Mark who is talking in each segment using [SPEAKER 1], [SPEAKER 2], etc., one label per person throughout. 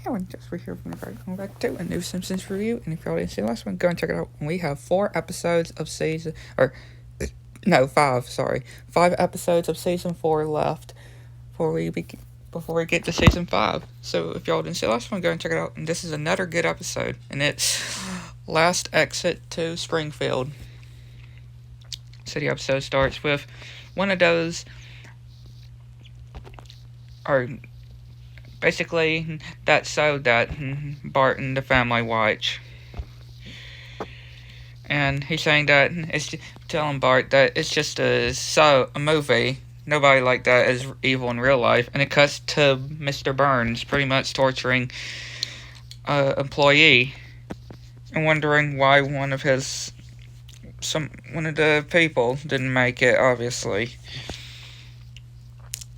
[SPEAKER 1] Hello, and just we're here from the welcome back to a new Simpsons review. And if y'all didn't see the last one, go and check it out. We have 4 episodes of season, or no, 5. Sorry, 5 episodes of season 4 left before we get to season 5. So if y'all didn't see the last one, go and check it out. And this is another good episode, and it's Last Exit to Springfield. So the episode starts with one of those, or basically, that's so that Bart and the family watch. And he's saying that it's telling Bart that it's just a movie. Nobody like that is evil in real life. And it cuts to Mr. Burns pretty much torturing an employee and wondering why one of the people didn't make it, obviously.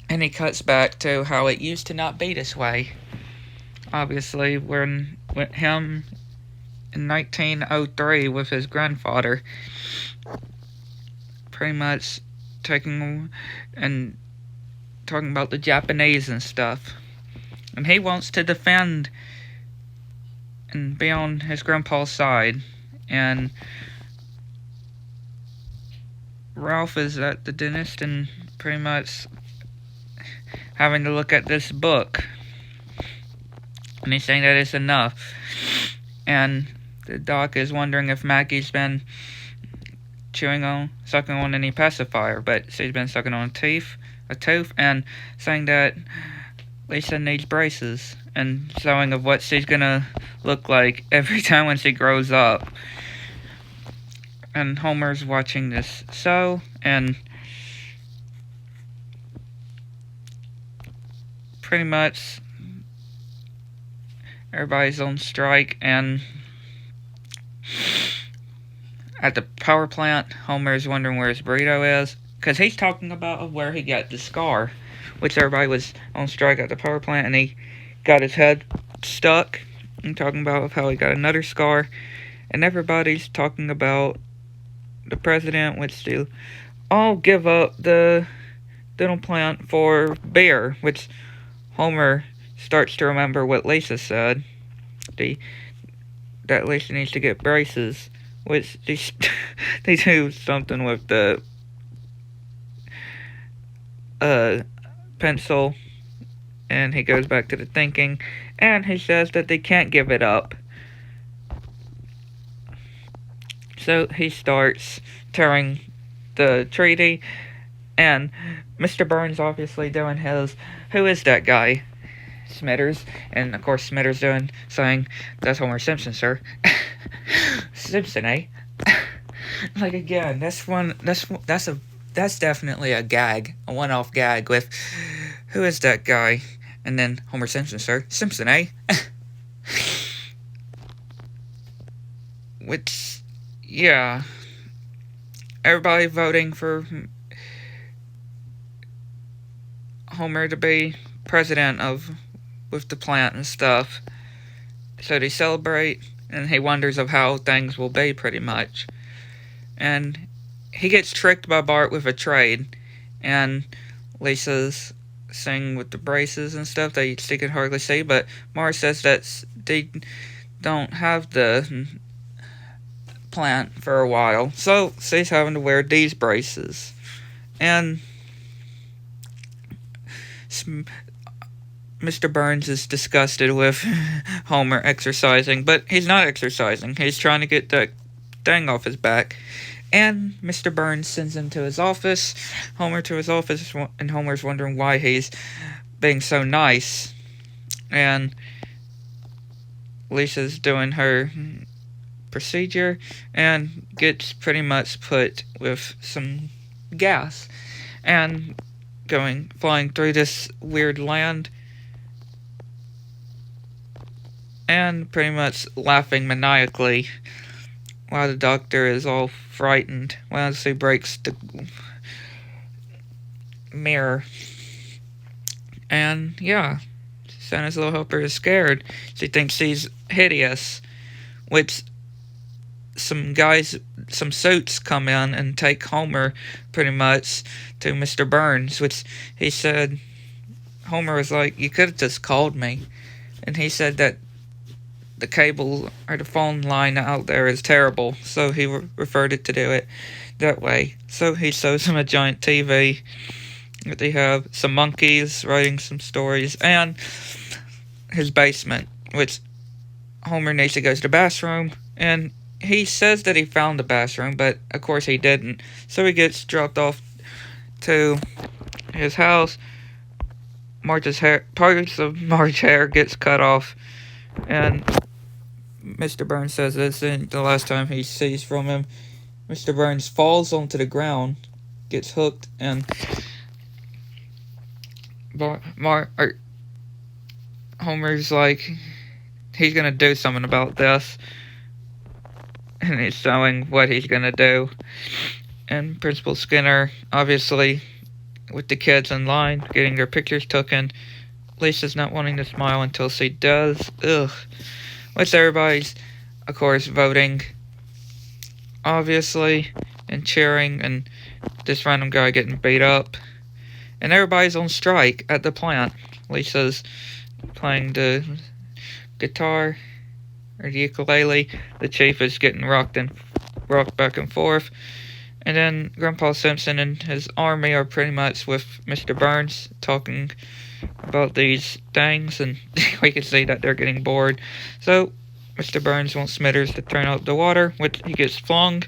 [SPEAKER 1] And he cuts back to how it used to not be this way. Obviously, when him in 1903 with his grandfather, pretty much talking about the Japanese and stuff. And he wants to defend and be on his grandpa's side. And Ralph is at the dentist and pretty much having to look at this book, and he's saying that it's enough. And the doc is wondering if Maggie's been sucking on any pacifier, but she's been sucking on a tooth, and saying that Lisa needs braces, and showing of what she's gonna look like every time when she grows up. And Homer's watching this show, and pretty much everybody's on strike, and at the power plant, Homer's wondering where his burrito is, because he's talking about where he got the scar, which everybody was on strike at the power plant, and he got his head stuck, and talking about how he got another scar, and everybody's talking about the president, which they all give up the dental plant for beer, which Homer starts to remember what Lisa said, that Lisa needs to get braces, which they do something with the pencil, and he goes back to the thinking, and he says that they can't give it up. So he starts tearing the treaty, and Mr. Burns obviously doing his, who is that guy? Smithers. And of course Smithers saying, that's Homer Simpson, sir. Simpson, eh? Like, again, that's definitely a gag, a one-off gag with, who is that guy? And then Homer Simpson, sir. Simpson, eh? Which, yeah, everybody voting for Homer to be president with the plant and stuff. So they celebrate, and he wonders of how things will be, pretty much. And he gets tricked by Bart with a trade, and Lisa's saying with the braces and stuff that she can hardly see, but Marge says that they don't have the plant for a while, so she's having to wear these braces. And Mr. Burns is disgusted with Homer exercising, but he's not exercising. He's trying to get that thing off his back. And Mr. Burns sends him to his office, Homer to his office, and Homer's wondering why he's being so nice. And Lisa's doing her procedure and gets pretty much put with some gas and flying through this weird land, and pretty much laughing maniacally while the doctor is all frightened while she breaks the mirror. And yeah, Santa's little helper is scared. She thinks she's hideous, which some suits come in and take Homer pretty much to Mr. Burns, which he said, Homer was like, you could have just called me. and he said that the cable or the phone line out there is terrible, so he referred it to do it that way. So he shows him a giant TV that they have some monkeys writing some stories, and his basement, which Homer needs to go to the bathroom, and he says that he found the bathroom, but of course he didn't. So he gets dropped off to his house. Marge's hair, parts of Marge's hair gets cut off, and Mr. Burns says this isn't the last time he sees from him. Mr. Burns falls onto the ground, gets hooked, and Homer's like, he's gonna do something about this, and he's showing what he's gonna do. And Principal Skinner, obviously, with the kids in line, getting their pictures taken. Lisa's not wanting to smile until she does. Ugh. Which everybody's, of course, voting, obviously, and cheering, and this random guy getting beat up. And everybody's on strike at the plant. Lisa's playing the guitar, or the ukulele. The chief is getting rocked back and forth. And then Grandpa Simpson and his army are pretty much with Mr. Burns, talking about these things, and we can see that they're getting bored. So Mr. Burns wants Smithers to turn out the water, which he gets flung,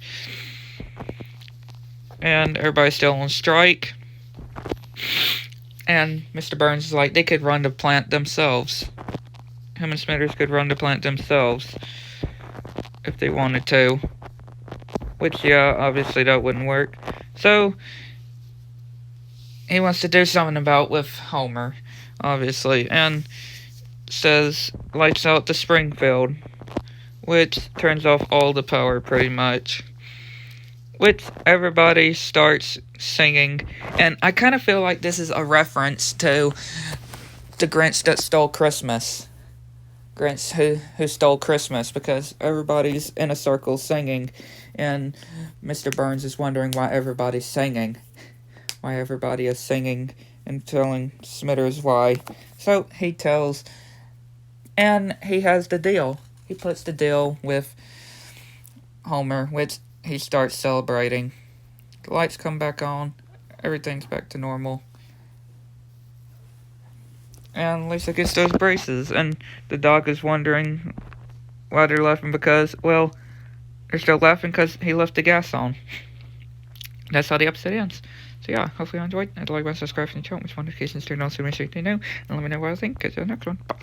[SPEAKER 1] and everybody's still on strike. And Mr. Burns is like, they could run the plant themselves. Him and Smithers could run the plant themselves if they wanted to. Which, yeah, obviously that wouldn't work. So he wants to do something about with Homer, obviously, and says, lights out the Springfield, which turns off all the power pretty much. Which everybody starts singing, and I kind of feel like this is a reference to the Grinch that stole Christmas. Grinch who stole Christmas, because everybody's in a circle singing, and Mr. Burns is wondering why everybody's singing. Why everybody is singing and telling Smithers why. So he tells, and he has the deal. He puts the deal with Homer, which he starts celebrating. The lights come back on. Everything's back to normal. And Lisa gets those braces, and the dog is wondering why they're laughing, because, well, they're still laughing because he left the gas on. That's how the episode ends. So yeah, hopefully you enjoyed. I'd like to subscribe to the channel, which notifications turned on so make sure you know, and let me know what I think. Catch you on the next one. Bye.